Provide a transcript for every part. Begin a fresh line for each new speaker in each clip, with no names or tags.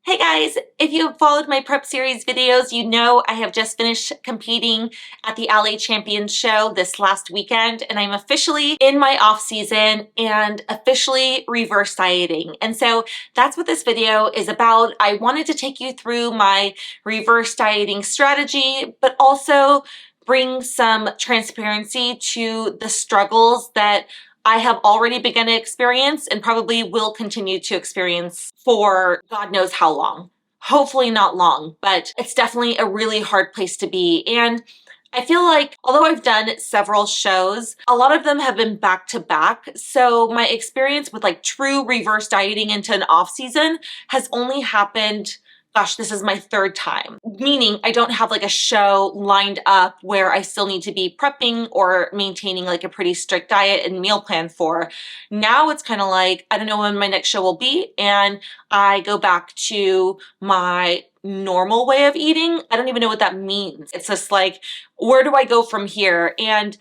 Hey guys, if you have followed my prep series videos, you know I have just finished competing at the LA Champions show this last weekend, and I'm officially in my off season and officially reverse dieting. And so that's what this video is about. I wanted to take you through my reverse dieting strategy, but also bring some transparency to the struggles that I have already begun to experience and probably will continue to experience for God knows how long. Hopefully not long, but it's definitely a really hard place to be. And I feel like although I've done several shows, a lot of them have been back to back. So my experience with like true reverse dieting into an off season has only happened, gosh, this is my third time, meaning I don't have like a show lined up where I still need to be prepping or maintaining like a pretty strict diet and meal plan for. Now it's kind of like, I don't know when my next show will be, and I go back to my normal way of eating. I don't even know what that means. It's just like, where do I go from here? And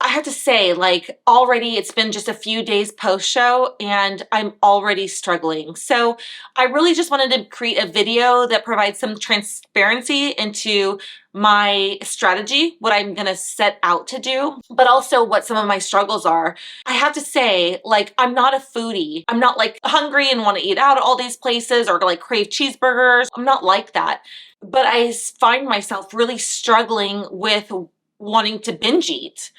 I have to say, like, already it's been just a few days post-show and I'm already struggling. So I really just wanted to create a video that provides some transparency into my strategy, what I'm gonna set out to do, but also what some of my struggles are. I have to say, like, I'm not a foodie. I'm not like hungry and want to eat out at all these places or like crave cheeseburgers. I'm not like that. But I find myself really struggling with wanting to binge eat.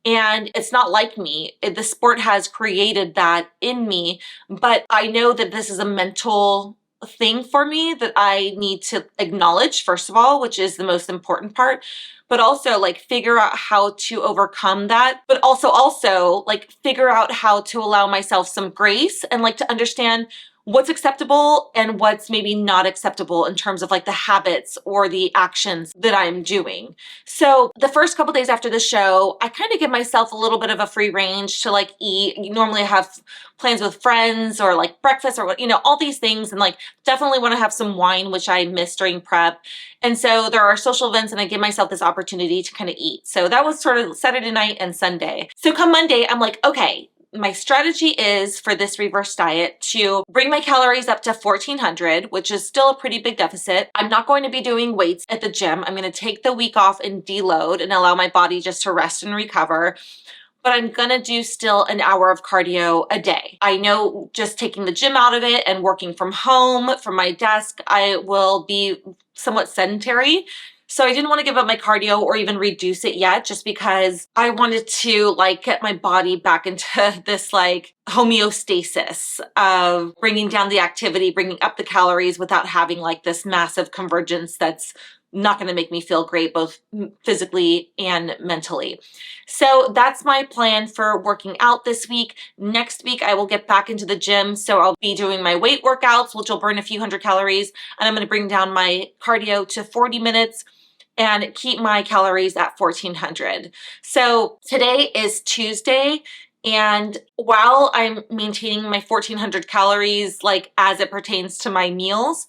And it's not like me. The sport has created that in me, but I know that this is a mental thing for me that I need to acknowledge, first of all, which is the most important part, but also like figure out how to overcome that, but also like figure out how to allow myself some grace and like to understand what's acceptable and what's maybe not acceptable in terms of like the habits or the actions that I'm doing. So the first couple days after the show, I kind of give myself a little bit of a free range to like eat. Normally I have plans with friends or like breakfast or what, all these things, and like definitely want to have some wine, which I miss during prep. And so there are social events and I give myself this opportunity to kind of eat. So that was sort of Saturday night and Sunday. So come Monday, I'm like, okay, my strategy is for this reverse diet to bring my calories up to 1400, which is still a pretty big deficit. I'm not going to be doing weights at the gym. I'm going to take the week off and deload and allow my body just to rest and recover. But I'm gonna do still an hour of cardio a day. I know just taking the gym out of it and working from home, from my desk, I will be somewhat sedentary. So I didn't want to give up my cardio or even reduce it yet, just because I wanted to like get my body back into this like homeostasis of bringing down the activity, bringing up the calories without having like this massive convergence that's not going to make me feel great both physically and mentally. So that's my plan for working out this week. Next week, I will get back into the gym. So I'll be doing my weight workouts, which will burn a few hundred calories. And I'm going to bring down my cardio to 40 minutes and keep my calories at 1400. So today is Tuesday. And while I'm maintaining my 1400 calories, like as it pertains to my meals,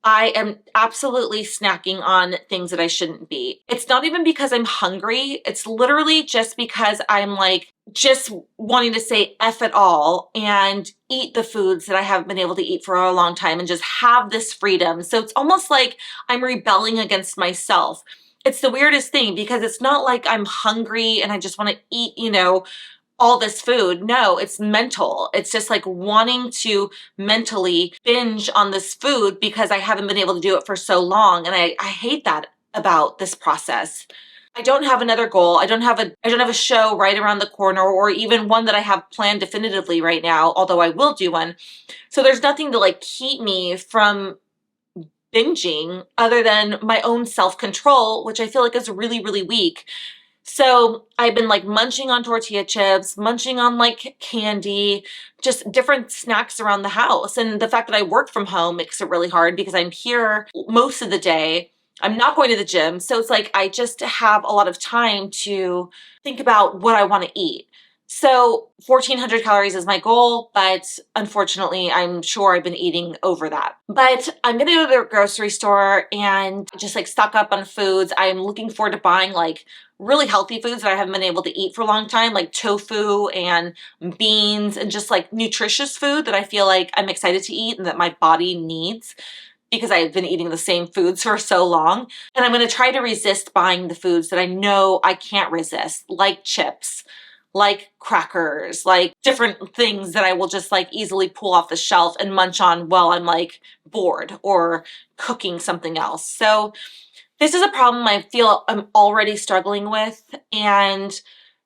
I am absolutely snacking on things that I shouldn't be. It's not even because I'm hungry. It's literally just because I'm like just wanting to say F it all and eat the foods that I haven't been able to eat for a long time and just have this freedom. So it's almost like I'm rebelling against myself. It's the weirdest thing because it's not like I'm hungry and I just want to eat, all this food. No, it's mental. It's just like wanting to mentally binge on this food because I haven't been able to do it for so long. And I hate that about this process. I don't have another goal. I don't have a show right around the corner or even one that I have planned definitively right now, although I will do one. So there's nothing to like keep me from binging other than my own self-control, which I feel like is really, really weak. So I've been like munching on tortilla chips, munching on like candy, just different snacks around the house. And the fact that I work from home makes it really hard because I'm here most of the day. I'm not going to the gym. So it's like I just have a lot of time to think about what I want to eat. So 1,400 calories is my goal, but unfortunately, I'm sure I've been eating over that. But I'm gonna go to the grocery store and just like stock up on foods. I'm looking forward to buying like really healthy foods that I haven't been able to eat for a long time, like tofu and beans and just like nutritious food that I feel like I'm excited to eat and that my body needs because I've been eating the same foods for so long. And I'm going to try to resist buying the foods that I know I can't resist, like chips, like crackers, like different things that I will just like easily pull off the shelf and munch on while I'm like bored or cooking something else. So this is a problem I feel I'm already struggling with, and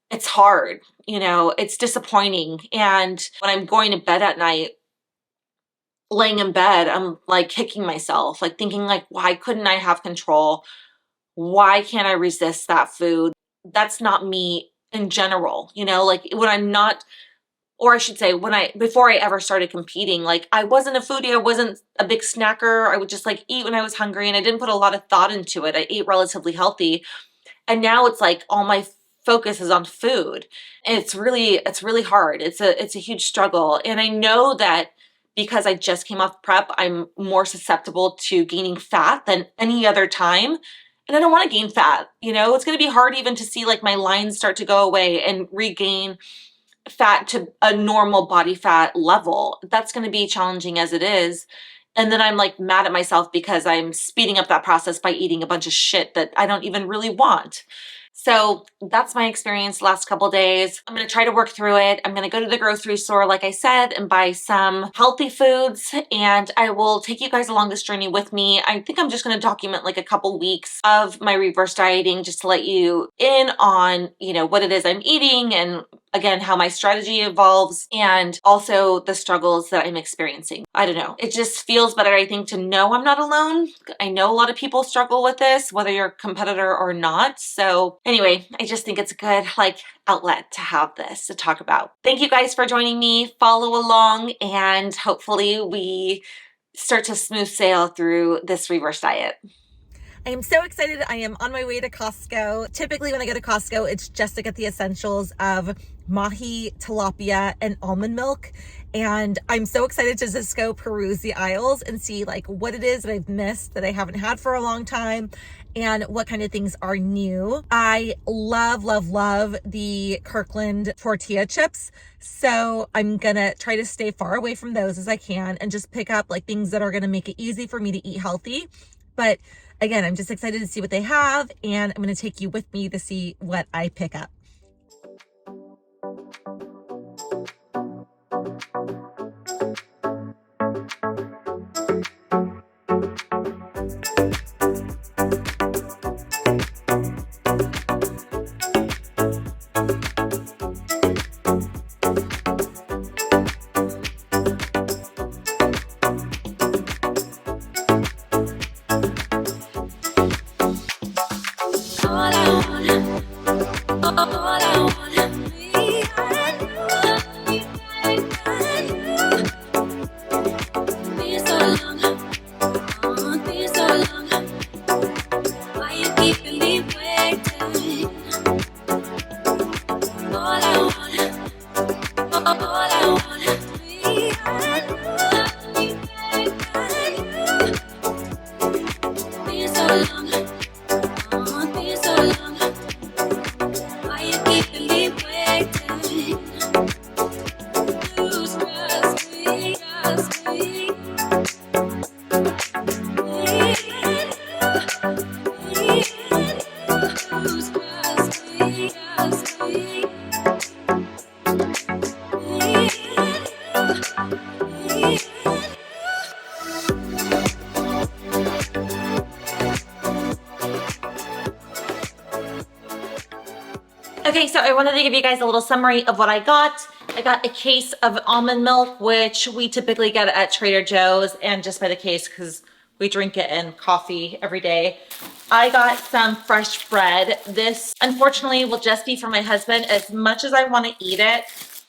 it's hard. It's disappointing. And when I'm going to bed at night, laying in bed, I'm like kicking myself, like thinking like, why couldn't I have control? Why can't I resist that food? That's not me in general, like when I'm not, or I should say before I ever started competing, like I wasn't a foodie. I wasn't a big snacker. I would just like eat when I was hungry and I didn't put a lot of thought into it. I ate relatively healthy. And now it's like all my focus is on food. And it's really hard. It's a huge struggle. And I know that because I just came off prep, I'm more susceptible to gaining fat than any other time. And I don't want to gain fat. It's going to be hard even to see like my lines start to go away and regain fat to a normal body fat level. That's going to be challenging as it is. And then I'm like mad at myself because I'm speeding up that process by eating a bunch of shit that I don't even really want. So that's my experience the last couple days. I'm going to try to work through it. I'm going to go to the grocery store, like I said, and buy some healthy foods. And I will take you guys along this journey with me. I think I'm just going to document like a couple weeks of my reverse dieting just to let you in on, what it is I'm eating and again, how my strategy evolves and also the struggles that I'm experiencing. I don't know. It just feels better, I think, to know I'm not alone. I know a lot of people struggle with this, whether you're a competitor or not. So anyway, I just think it's a good outlet to have this to talk about. Thank you guys for joining me. Follow along and hopefully we start to smooth sail through this reverse diet. I am so excited. I am on my way to Costco. Typically when I go to Costco, it's just to get the essentials of mahi, tilapia, and almond milk. And I'm so excited to just go peruse the aisles and see what it is that I've missed that I haven't had for a long time and what kind of things are new. I love, love, love the Kirkland tortilla chips. So I'm gonna try to stay far away from those as I can and just pick up things that are gonna make it easy for me to eat healthy. But again, I'm just excited to see what they have, and I'm going to take you with me to see what I pick up. Okay, so I wanted to give you guys a little summary of what I got. I got a case of almond milk, which we typically get at Trader Joe's, and just by the case because we drink it in coffee every day. I got some fresh bread. This, unfortunately, will just be for my husband. As much as I want to eat it,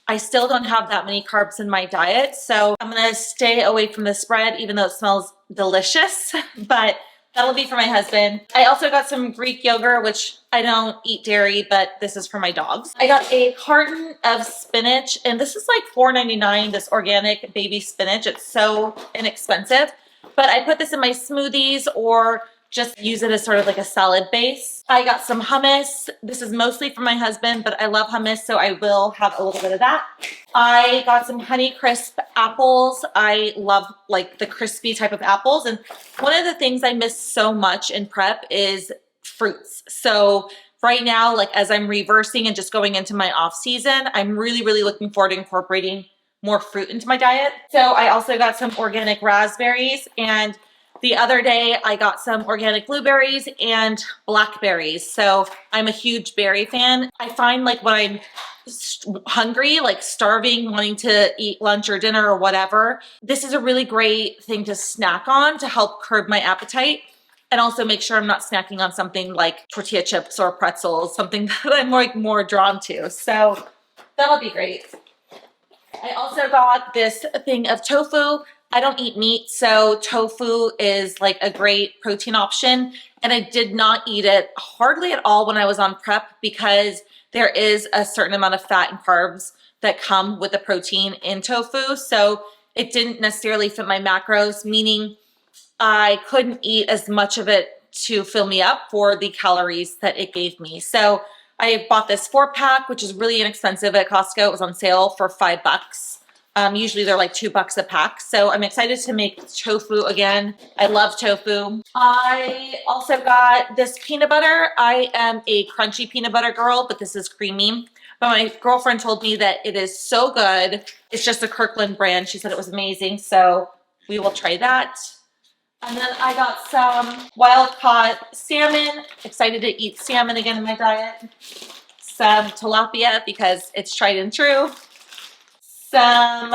I still don't have that many carbs in my diet, so I'm gonna stay away from this bread, even though it smells delicious. But That'll be for my husband. I also got some Greek yogurt, which I don't eat dairy, but this is for my dogs. I got a carton of spinach, and this is like $4.99, this organic baby spinach. It's so inexpensive, but I put this in my smoothies or just use it as sort of like a salad base. I got some hummus. This is mostly for my husband, but I love hummus, so I will have a little bit of that. I got some Honey Crisp apples. I love like the crispy type of apples. And one of the things I miss so much in prep is fruits. So right now, like as I'm reversing and just going into my off season, I'm really looking forward to incorporating more fruit into my diet. So I also got some organic raspberries, and the other day I got some organic blueberries and blackberries. So I'm a huge berry fan. I find like when I'm hungry, like starving, wanting to eat lunch or dinner or whatever, this is a really great thing to snack on to help curb my appetite. And also make sure I'm not snacking on something like tortilla chips or pretzels, something that I'm like more drawn to. So that'll be great. I also got this thing of tofu. I don't eat meat, so tofu is like a great protein option. And I did not eat it hardly at all when I was on prep because there is a certain amount of fat and carbs that come with the protein in tofu. So it didn't necessarily fit my macros, meaning I couldn't eat as much of it to fill me up for the calories that it gave me. So I bought this 4-pack, which is really inexpensive at Costco. It was on sale for $5. Usually they're like $2 a pack. So I'm excited to make tofu again. I love tofu. I also got this peanut butter. I am a crunchy peanut butter girl, but this is creamy. But my girlfriend told me that it is so good. It's just a Kirkland brand. She said it was amazing. So we will try that. And then I got some wild-caught salmon. Excited to eat salmon again in my diet. Some tilapia because it's tried and true. Some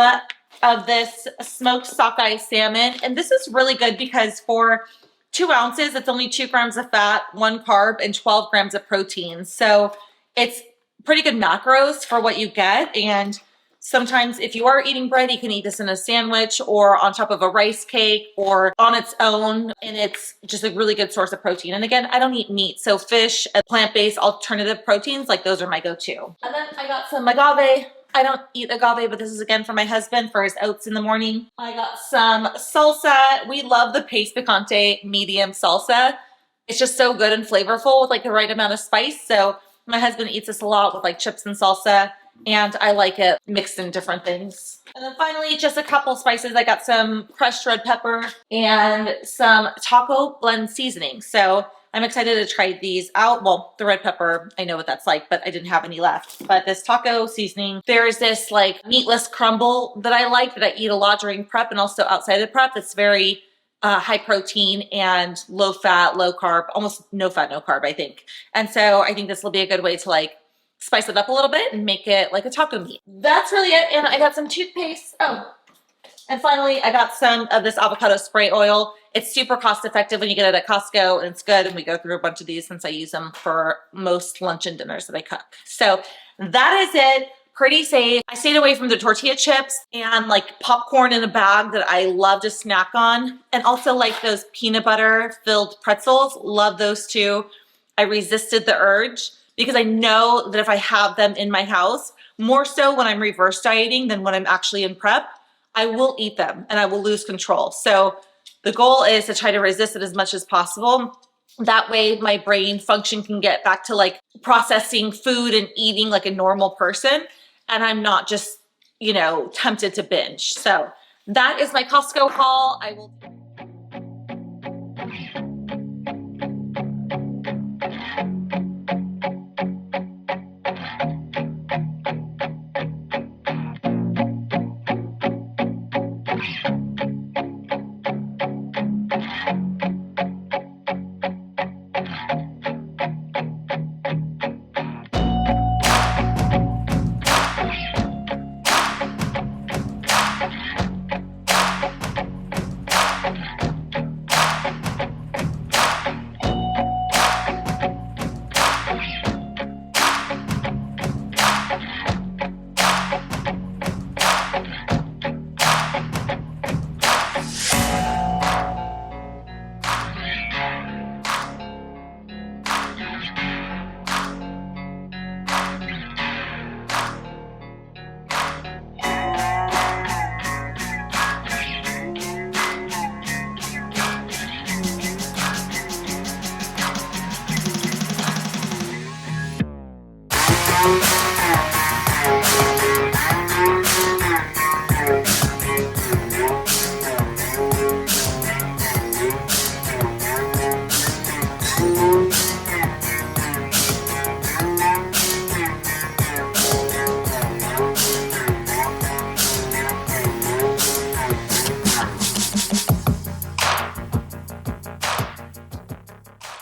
of this smoked sockeye salmon. And this is really good because for 2 ounces, it's only 2 grams of fat, 1 carb, and 12 grams of protein. So it's pretty good macros for what you get. And sometimes if you are eating bread, you can eat this in a sandwich or on top of a rice cake or on its own. And it's just a really good source of protein. And again, I don't eat meat. So fish and plant-based alternative proteins, like those are my go-to. And then I got some agave. I don't eat agave, but this is again for my husband for his oats in the morning. I got some salsa. We love the Pace Picante medium salsa. It's just so good and flavorful with like the right amount of spice. So my husband eats this a lot with like chips and salsa, and I like it mixed in different things. And then finally, just a couple spices. I got some crushed red pepper and some taco blend seasoning. So I'm excited to try these out. Well, the red pepper, I know what that's like, but I didn't have any left. But this taco seasoning, there's this like meatless crumble that I like that I eat a lot during prep and also outside of prep. It's very high protein and low fat, low carb, almost no fat, no carb, I think. And so I think this will be a good way to like spice it up a little bit and make it like a taco meat. That's really it. And I got some toothpaste. Oh, and finally, I got some of this avocado spray oil. It's super cost effective when you get it at Costco, and it's good. And we go through a bunch of these since I use them for most lunch and dinners that I cook. So that is it. Pretty safe. I stayed away from the tortilla chips and like popcorn in a bag that I love to snack on. And also like those peanut butter filled pretzels. Love those too. I resisted the urge because I know that if I have them in my house, more so when I'm reverse dieting than when I'm actually in prep, I will eat them and I will lose control. So the goal is to try to resist it as much as possible. That way my brain function can get back to like processing food and eating like a normal person. And I'm not just, you know, tempted to binge. So that is my Costco haul. I will...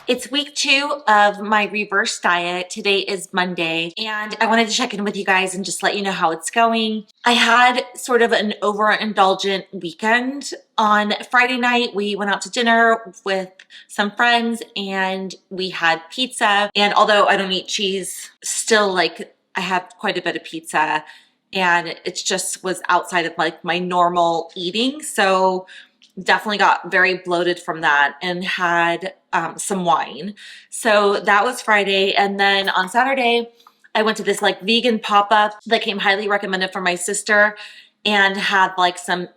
It's week 2 of my reverse diet. Today is Monday, and I wanted to check in with you guys and just let you know how it's going. I had sort of an overindulgent weekend. On Friday night, we went out to dinner with some friends and we had pizza. And although I don't eat cheese, still like I had quite a bit of pizza, and it just was outside of like my normal eating. So definitely got very bloated from that and had some wine. So that was Friday. And then on Saturday, I went to this like vegan pop-up that came highly recommended from my sister and had like some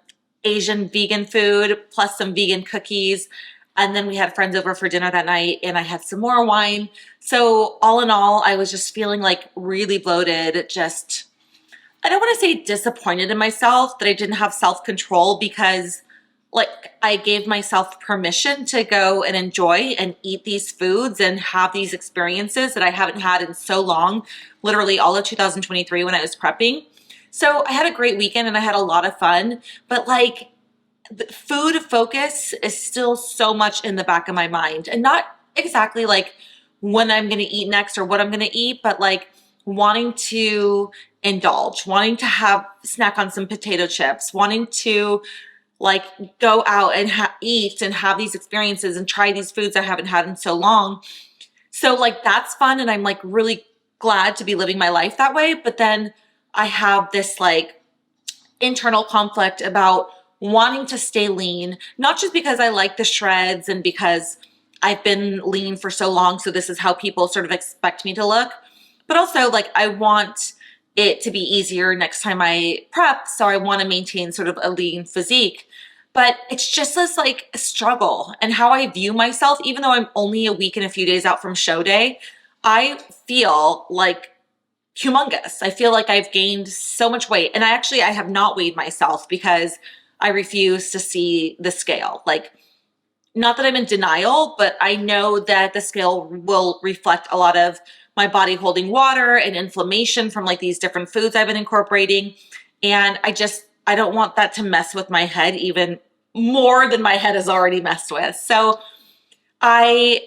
Asian vegan food plus some vegan cookies. And then we had friends over for dinner that night and I had some more wine. So all in all, I was just feeling like really bloated, just, I don't want to say disappointed in myself that I didn't have self-control, because like I gave myself permission to go and enjoy and eat these foods and have these experiences that I haven't had in so long, literally all of 2023 when I was prepping. So I had a great weekend and I had a lot of fun, but like the food focus is still so much in the back of my mind, and not exactly like when I'm going to eat next or what I'm going to eat, but like wanting to indulge, wanting to have snack on some potato chips, wanting to like go out and eat and have these experiences and try these foods I haven't had in so long. So like that's fun, and I'm like really glad to be living my life that way. But then I have this like internal conflict about wanting to stay lean, not just because I like the shreds and because I've been lean for so long, so this is how people sort of expect me to look, but also like I want it to be easier next time I prep, so I want to maintain sort of a lean physique. But it's just this like struggle and how I view myself. Even though I'm only a week and a few days out from show day, I feel like humongous. I feel like I've gained so much weight, and I have not weighed myself because I refuse to see the scale. Like, not that I'm in denial, but I know that the scale will reflect a lot of my body holding water and inflammation from like these different foods I've been incorporating. And I don't want that to mess with my head even more than my head is already messed with. So I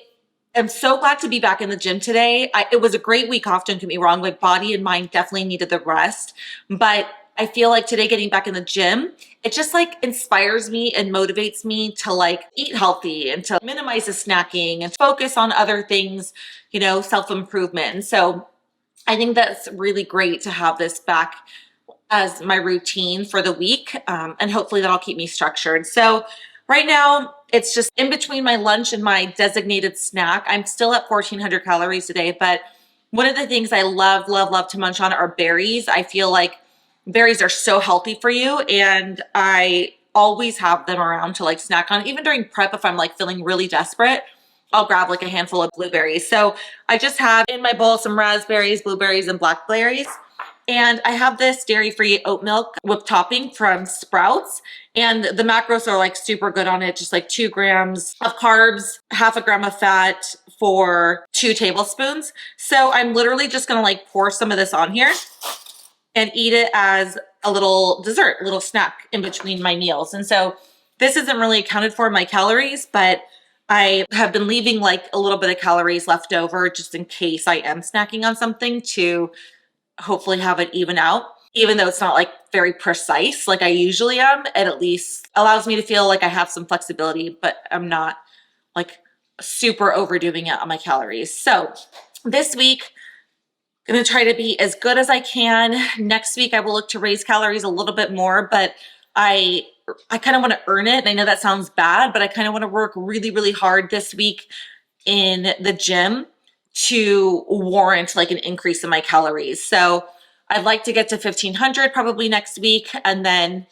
am so glad to be back in the gym today. It was a great week off, don't get me wrong. My body and mind definitely needed the rest, but I feel like today getting back in the gym, it just like inspires me and motivates me to like eat healthy and to minimize the snacking and focus on other things, self-improvement. And so I think that's really great to have this back as my routine for the week. And hopefully that'll keep me structured. So right now it's just in between my lunch and my designated snack. I'm still at 1,400 calories a day, but one of the things I love, love, love to munch on are berries. I feel like berries are so healthy for you, and I always have them around to like snack on. Even during prep, if I'm like feeling really desperate, I'll grab like a handful of blueberries. So I just have in my bowl some raspberries, blueberries, and blackberries. And I have this dairy-free oat milk with topping from Sprouts. And the macros are like super good on it. Just like 2 grams of carbs, half a gram of fat for 2 tablespoons. So I'm literally just gonna like pour some of this on here and eat it as a little dessert, a little snack in between my meals. And so this isn't really accounted for in my calories, but I have been leaving like a little bit of calories left over just in case I am snacking on something to hopefully have it even out. Even though it's not like very precise like I usually am, it at least allows me to feel like I have some flexibility, but I'm not like super overdoing it on my calories. So this week, I'm going to try to be as good as I can. Next week, I will look to raise calories a little bit more, but I kind of want to earn it. And I know that sounds bad, but I kind of want to work really, really hard this week in the gym to warrant like an increase in my calories. So I'd like to get to 1,500 probably next week, and then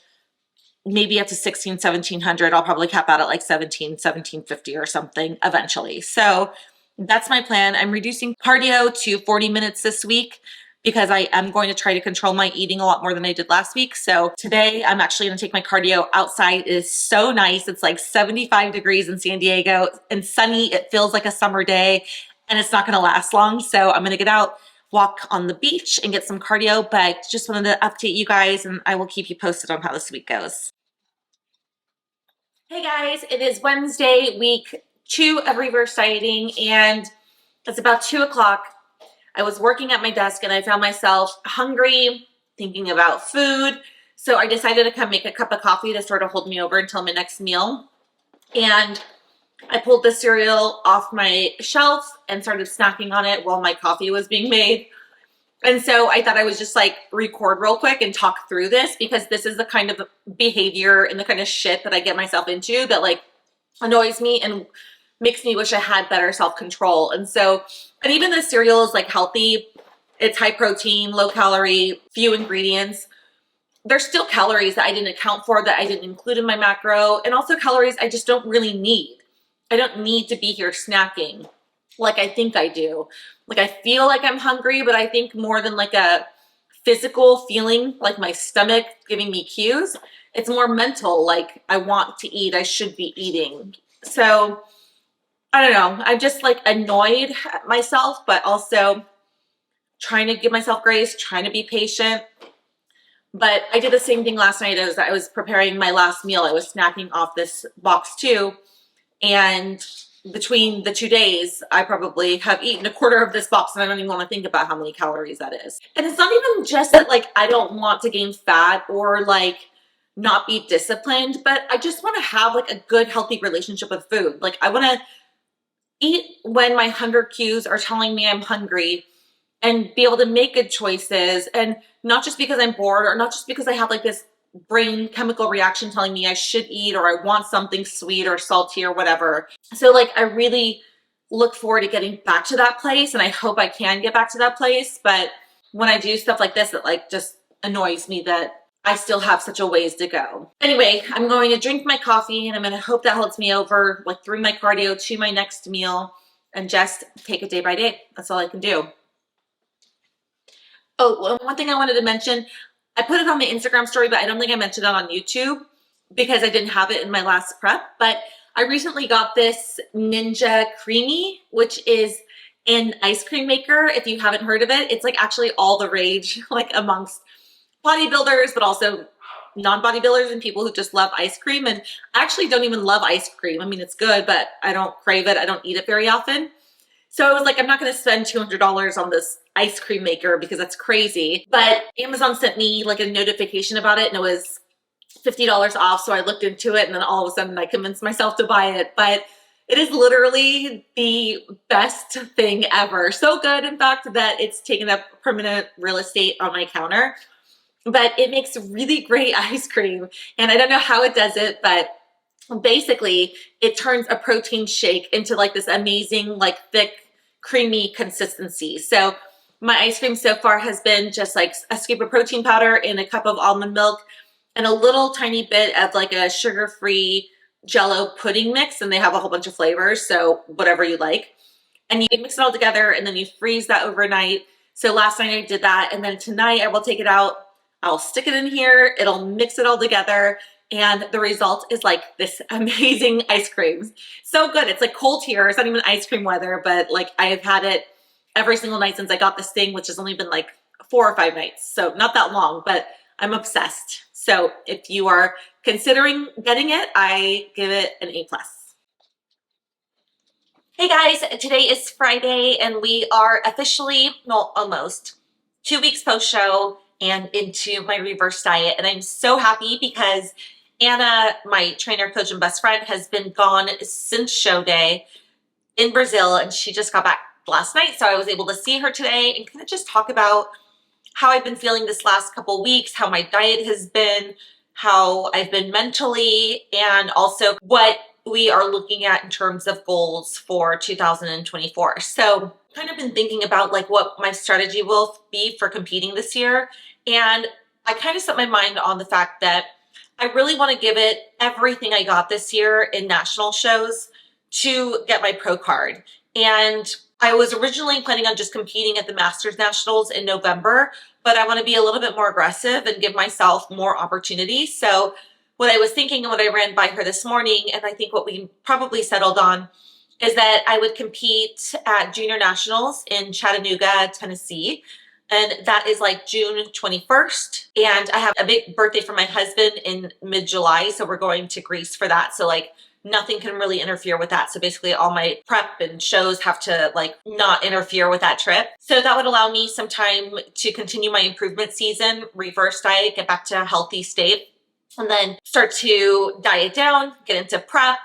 maybe up to 16, 1,700. I'll probably cap out at like 1,750 or something eventually. So that's my plan. I'm reducing cardio to 40 minutes this week because I am going to try to control my eating a lot more than I did last week. So today I'm actually going to take my cardio outside. It is so nice. It's like 75 degrees in San Diego and sunny. It feels like a summer day, and it's not going to last long. So I'm going to get out, walk on the beach, and get some cardio, but just wanted to update you guys, and I will keep you posted on how this week goes. Hey guys, it is Wednesday, week 2 of reverse dieting, and it's about 2 o'clock. I was working at my desk and I found myself hungry, thinking about food. So I decided to come make a cup of coffee to sort of hold me over until my next meal. And I pulled the cereal off my shelf and started snacking on it while my coffee was being made. And so I thought I would just like record real quick and talk through this, because this is the kind of behavior and the kind of shit that I get myself into that like annoys me and makes me wish I had better self-control. And even the cereal is like healthy. It's high protein, low calorie, few ingredients. There's still calories that I didn't account for, that I didn't include in my macro, and also calories I just don't really need. I don't need to be here snacking like I think I do. Like I feel like I'm hungry, but I think more than like a physical feeling, like my stomach giving me cues, it's more mental, like I want to eat, I should be eating. So I don't know, I'm just like annoyed at myself, but also trying to give myself grace, trying to be patient. But I did the same thing last night as I was preparing my last meal. I was snacking off this box too. And between the 2 days, I probably have eaten a quarter of this box, and I don't even want to think about how many calories that is. And it's not even just that like I don't want to gain fat or like not be disciplined, but I just want to have like a good, healthy relationship with food. Like I want to eat when my hunger cues are telling me I'm hungry, and be able to make good choices, and not just because I'm bored, or not just because I have like this brain chemical reaction telling me I should eat, or I want something sweet or salty or whatever. So like I really look forward to getting back to that place, and I hope I can get back to that place. But when I do stuff like this, it like just annoys me that I still have such a ways to go. Anyway, I'm going to drink my coffee, and I'm going to hope that holds me over like through my cardio to my next meal, and just take it day by day. That's all I can do. Oh, one thing I wanted to mention, I put it on my Instagram story, but I don't think I mentioned it on YouTube because I didn't have it in my last prep. But I recently got this Ninja Creamy, which is an ice cream maker. If you haven't heard of it, it's like actually all the rage, like amongst bodybuilders, but also non-bodybuilders and people who just love ice cream. And I actually don't even love ice cream. I mean, it's good, but I don't crave it. I don't eat it very often. So I was like, I'm not going to spend $200 on this ice cream maker because that's crazy. But Amazon sent me like a notification about it, and it was $50 off. So I looked into it, and then all of a sudden I convinced myself to buy it. But it is literally the best thing ever. So good, in fact, that it's taken up permanent real estate on my counter. But it makes really great ice cream. And I don't know how it does it, but basically it turns a protein shake into like this amazing, like thick, creamy consistency. So my ice cream so far has been just like a scoop of protein powder in a cup of almond milk and a little tiny bit of like a sugar-free Jello pudding mix, and they have a whole bunch of flavors, so whatever you like. And you mix it all together, and then you freeze that overnight. So last night I did that, and then tonight I will take it out, I'll stick it in here, it'll mix it all together, and the result is like this amazing ice cream. So good. It's like cold here. It's not even ice cream weather, but like I've had it every single night since I got this thing, which has only been like 4 or 5 nights. So not that long, but I'm obsessed. So if you are considering getting it, I give it an A+. Hey guys, today is Friday, and we are officially, well, almost 2 weeks post-show and into my reverse diet. And I'm so happy because Anna, my trainer, coach, and best friend, has been gone since show day in Brazil, and she just got back last night. So I was able to see her today and kind of just talk about how I've been feeling this last couple weeks, how my diet has been, how I've been mentally, and also what we are looking at in terms of goals for 2024. So kind of been thinking about like what my strategy will be for competing this year. And I kind of set my mind on the fact that I really want to give it everything I got this year in national shows to get my pro card. And I was originally planning on just competing at the Masters Nationals in November, but I want to be a little bit more aggressive and give myself more opportunities. So what I was thinking and what I ran by her this morning, and I think what we probably settled on, is that I would compete at Junior Nationals in Chattanooga, Tennessee. And that is like June 21st. And I have a big birthday for my husband in mid-July. So we're going to Greece for that. So like nothing can really interfere with that. So basically all my prep and shows have to like not interfere with that trip. So that would allow me some time to continue my improvement season, reverse diet, get back to a healthy state, and then start to diet down, get into prep,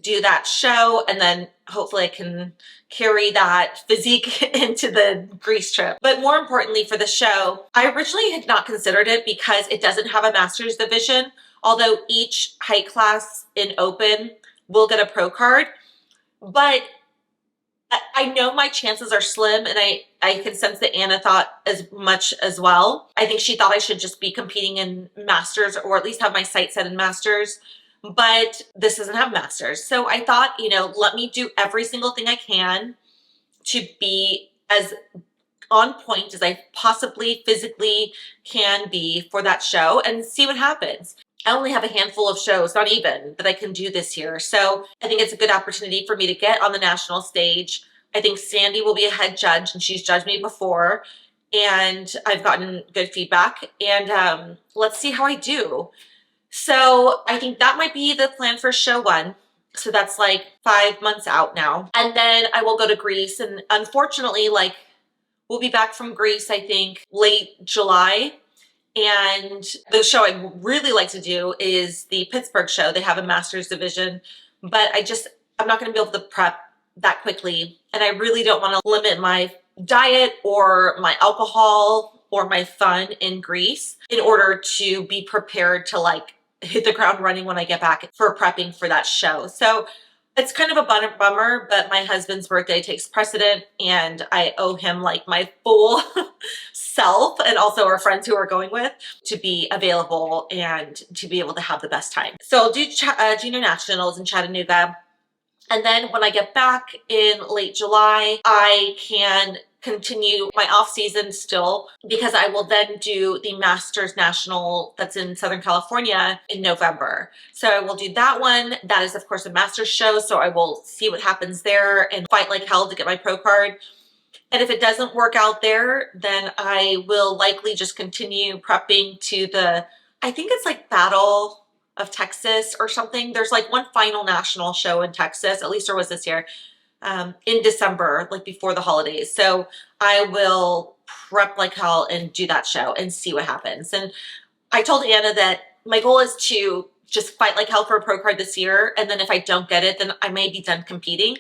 do that show, and then hopefully I can carry that physique into the Greece trip. But more importantly for the show, I originally had not considered it because it doesn't have a master's division, although each height class in open will get a pro card. But I know my chances are slim, and I can sense that Anna thought as much as well. I think she thought I should just be competing in masters, or at least have my sights set in masters. But this doesn't have masters. So I thought, let me do every single thing I can to be as on point as I possibly physically can be for that show and see what happens. I only have a handful of shows, not even, that I can do this year. So I think it's a good opportunity for me to get on the national stage. I think Sandy will be a head judge, and she's judged me before, and I've gotten good feedback, and let's see how I do. So I think that might be the plan for show one. So that's like 5 months out now. And then I will go to Greece. And unfortunately, we'll be back from Greece, I think, late July. And the show I really like to do is the Pittsburgh show. They have a master's division, but I'm not going to be able to prep that quickly. And I really don't want to limit my diet or my alcohol or my fun in Greece in order to be prepared to hit the ground running when I get back for prepping for that show. So it's kind of a bummer, but my husband's birthday takes precedent, and I owe him my full self, and also our friends who are going with, to be available and to be able to have the best time. So I'll do Junior Nationals in Chattanooga. And then when I get back in late July, I can continue my off season still, because I will then do the Masters National that's in Southern California in November. So I will do that one. That is of course a Masters show. So I will see what happens there and fight like hell to get my pro card. And if it doesn't work out there, then I will likely just continue prepping to I think it's Battle of Texas or something. There's one final national show in Texas, at least there was this year, in December, before the holidays. So I will prep like hell and do that show and see what happens. And I told Anna that my goal is to just fight like hell for a pro card this year. And then if I don't get it, then I may be done competing.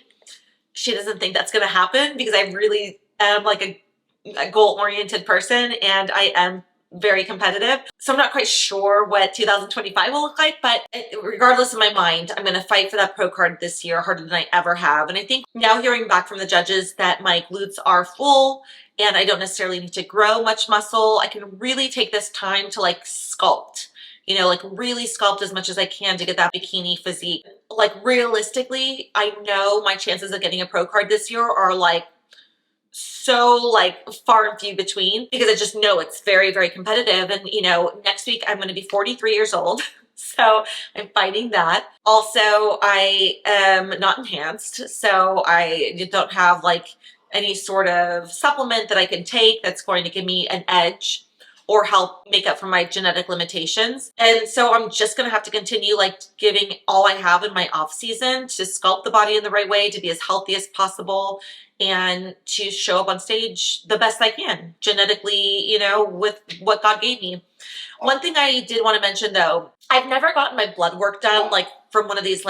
She doesn't think that's going to happen, because I really am a goal-oriented person, and I am very competitive. So I'm not quite sure what 2025 will look like, but regardless of my mind, I'm going to fight for that pro card this year harder than I ever have. And I think now, hearing back from the judges that my glutes are full and I don't necessarily need to grow much muscle, I can really take this time to sculpt, really sculpt as much as I can to get that bikini physique. Realistically, I know my chances of getting a pro card this year are so far and few between, because I just know it's very, very competitive. And next week I'm going to be 43 years old. So I'm fighting that. Also, I am not enhanced. So I don't have any sort of supplement that I can take that's going to give me an edge or help make up for my genetic limitations. And so I'm just going to have to continue giving all I have in my off season to sculpt the body in the right way, to be as healthy as possible, and to show up on stage the best I can genetically, with what God gave me. One thing I did want to mention though, I've never gotten my blood work done from one of these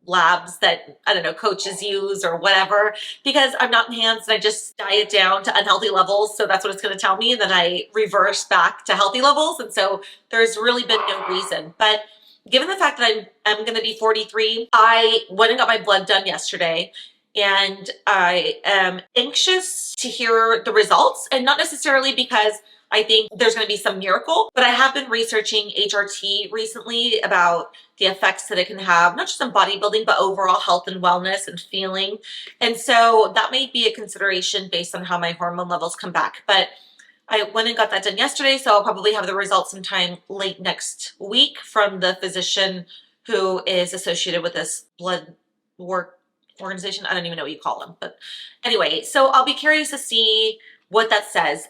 labs that, I don't know, coaches use or whatever, because I'm not enhanced and I just diet down to unhealthy levels. So that's what it's going to tell me. And then I reverse back to healthy levels. And so there's really been no reason. But given the fact that I'm going to be 43, I went and got my blood done yesterday. And I am anxious to hear the results, and not necessarily because I think there's going to be some miracle, but I have been researching HRT recently about the effects that it can have, not just on bodybuilding, but overall health and wellness and feeling. And so that may be a consideration based on how my hormone levels come back. But I went and got that done yesterday, so I'll probably have the results sometime late next week from the physician who is associated with this blood work organization. I don't even know what you call them, but anyway, so I'll be curious to see what that says.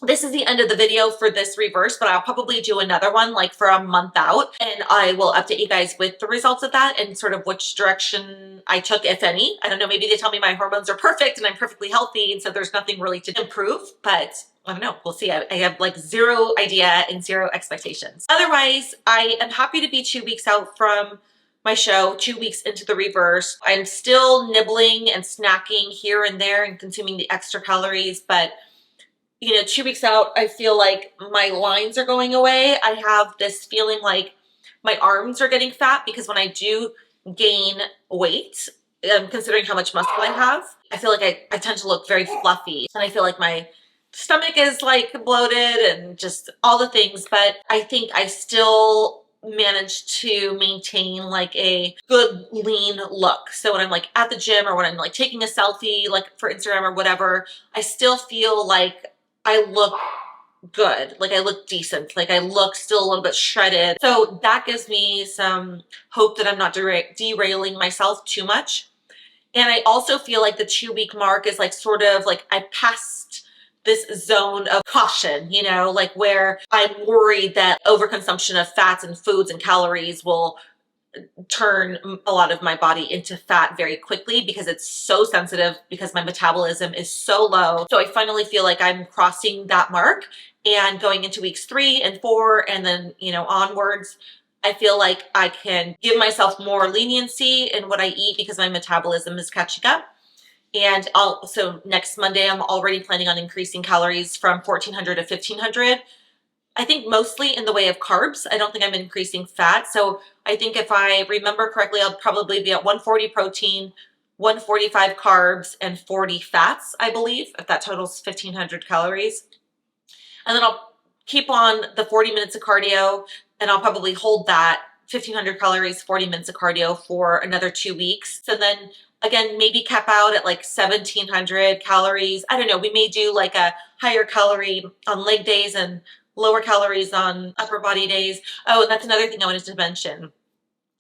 this is the end of the video for this reverse, but I'll probably do another one like for a month out, and I will update you guys with the results of that and sort of which direction I took, if any. I don't know, maybe they tell me my hormones are perfect and I'm perfectly healthy, and so there's nothing really to improve, but I don't know, we'll see. I have like zero idea and zero expectations. Otherwise, I am happy to be 2 weeks out from my show, 2 weeks into the reverse. I'm still nibbling and snacking here and there and consuming the extra calories, but you know, 2 weeks out, I feel like my lines are going away. I have this feeling like my arms are getting fat because when I do gain weight, considering how much muscle I have, I feel like I tend to look very fluffy. And I feel like my stomach is like bloated and just all the things. But I think I still managed to maintain like a good lean look. So when I'm like at the gym or when I'm like taking a selfie, like for Instagram or whatever, I still feel like I look good, like I look decent, like I look still a little bit shredded. So that gives me some hope that I'm not derailing myself too much. And I also feel like the 2 week mark is like sort of like I passed this zone of caution, you know, like where I'm worried that overconsumption of fats and foods and calories will turn a lot of my body into fat very quickly because it's so sensitive, because my metabolism is so low. So I finally feel like I'm crossing that mark, and going into weeks 3 and 4 and then, you know, onwards, I feel like I can give myself more leniency in what I eat because my metabolism is catching up. And also next Monday, I'm already planning on increasing calories from 1400 to 1500. I think mostly in the way of carbs. I don't think I'm increasing fat. So I think if I remember correctly, I'll probably be at 140 protein, 145 carbs, and 40 fats, I believe, if that totals 1500 calories. And then I'll keep on the 40 minutes of cardio, and I'll probably hold that 1500 calories, 40 minutes of cardio for another 2 weeks. So then again, maybe cap out at like 1700 calories. I don't know. We may do like a higher calorie on leg days and lower calories on upper body days. Oh, and that's another thing I wanted to mention.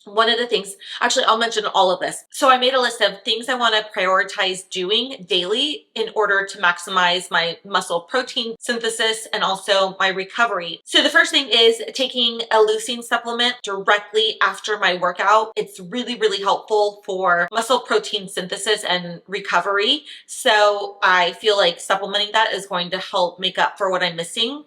One of the things, actually, I'll mention all of this. So I made a list of things I want to prioritize doing daily in order to maximize my muscle protein synthesis and also my recovery. So the first thing is taking a leucine supplement directly after my workout. It's really, really helpful for muscle protein synthesis and recovery. So I feel like supplementing that is going to help make up for what I'm missing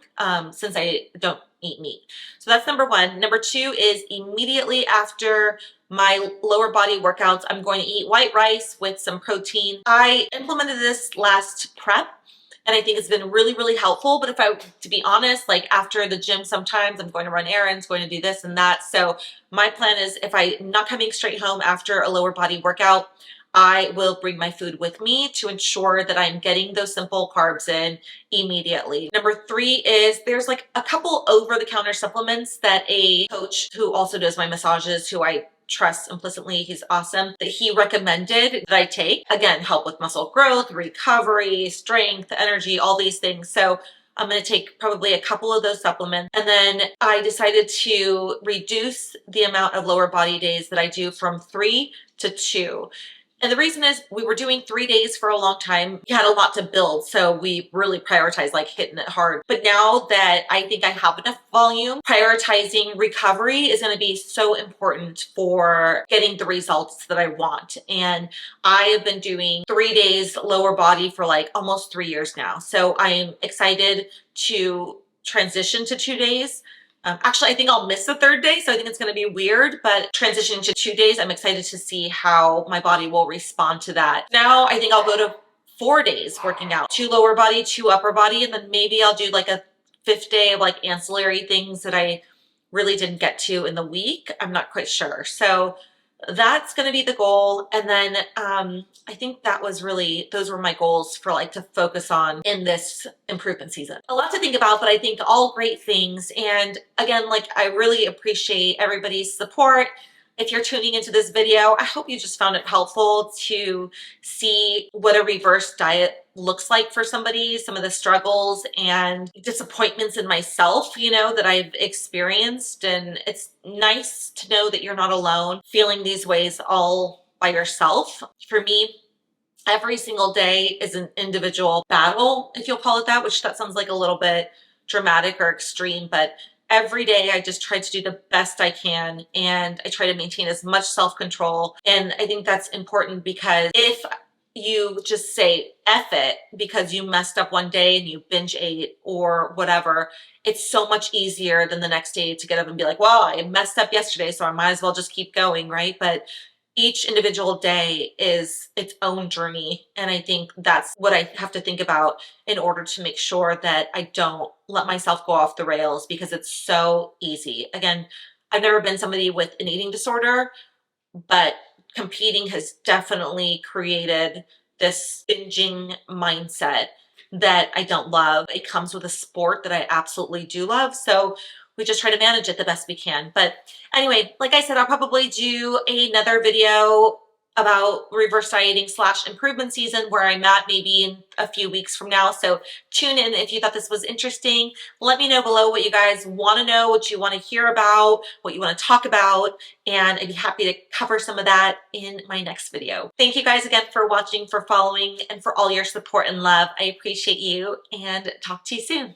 since I don't eat meat. So that's number one. Number two is immediately after my lower body workouts, I'm going to eat white rice with some protein. I implemented this last prep, and I think it's been really, really helpful. But if I, to be honest, like after the gym, sometimes I'm going to run errands, going to do this and that. So my plan is if I'm not coming straight home after a lower body workout, I will bring my food with me to ensure that I'm getting those simple carbs in immediately. Number three is there's like a couple over-the-counter supplements that a coach who also does my massages, who I trust implicitly, he's awesome, that he recommended that I take. Again, help with muscle growth, recovery, strength, energy, all these things. So I'm going to take probably a couple of those supplements. And then I decided to reduce the amount of lower body days that I do from 3 to 2. And the reason is we were doing 3 days for a long time. We had a lot to build, so we really prioritized like hitting it hard. But now that I think I have enough volume, prioritizing recovery is going to be so important for getting the results that I want. And I have been doing 3 days lower body for like almost 3 years now. So I am excited to transition to 2 days. Actually, I think I'll miss the third day, so I think it's going to be weird, but transitioning to 2 days, I'm excited to see how my body will respond to that. Now, I think I'll go to 4 days working out, 2 lower body, 2 upper body, and then maybe I'll do like a 5th day of like ancillary things that I really didn't get to in the week. I'm not quite sure. So that's going to be the goal. And then I think that was really, those were my goals for like to focus on in this improvement season. A lot to think about, but I think all great things. And again, like I really appreciate everybody's support. If you're tuning into this video, I hope you just found it helpful to see what a reverse diet looks like for somebody, some of the struggles and disappointments in myself, you know, that I've experienced. And it's nice to know that you're not alone feeling these ways all by yourself. For me, Every single day is an individual battle, if you'll call it that, which that sounds like a little bit dramatic or extreme, but every day I just try to do the best I can and I try to maintain as much self-control. And I think that's important because if you just say F it because you messed up one day and you binge ate or whatever, it's so much easier than the next day to get up and be like, well, I messed up yesterday, so I might as well just keep going, right? But each individual day is its own journey. And I think that's what I have to think about in order to make sure that I don't let myself go off the rails because it's so easy. Again, I've never been somebody with an eating disorder, but competing has definitely created this binging mindset that I don't love. It comes with a sport that I absolutely do love. So we just try to manage it the best we can. But anyway, like I said, I'll probably do another video about reverse dieting / improvement season where I'm at maybe in a few weeks from now. So tune in if you thought this was interesting. Let me know below what you guys want to know, what you want to hear about, what you want to talk about, and I'd be happy to cover some of that in my next video. Thank you guys again for watching, for following, and for all your support and love. I appreciate you, and talk to you soon.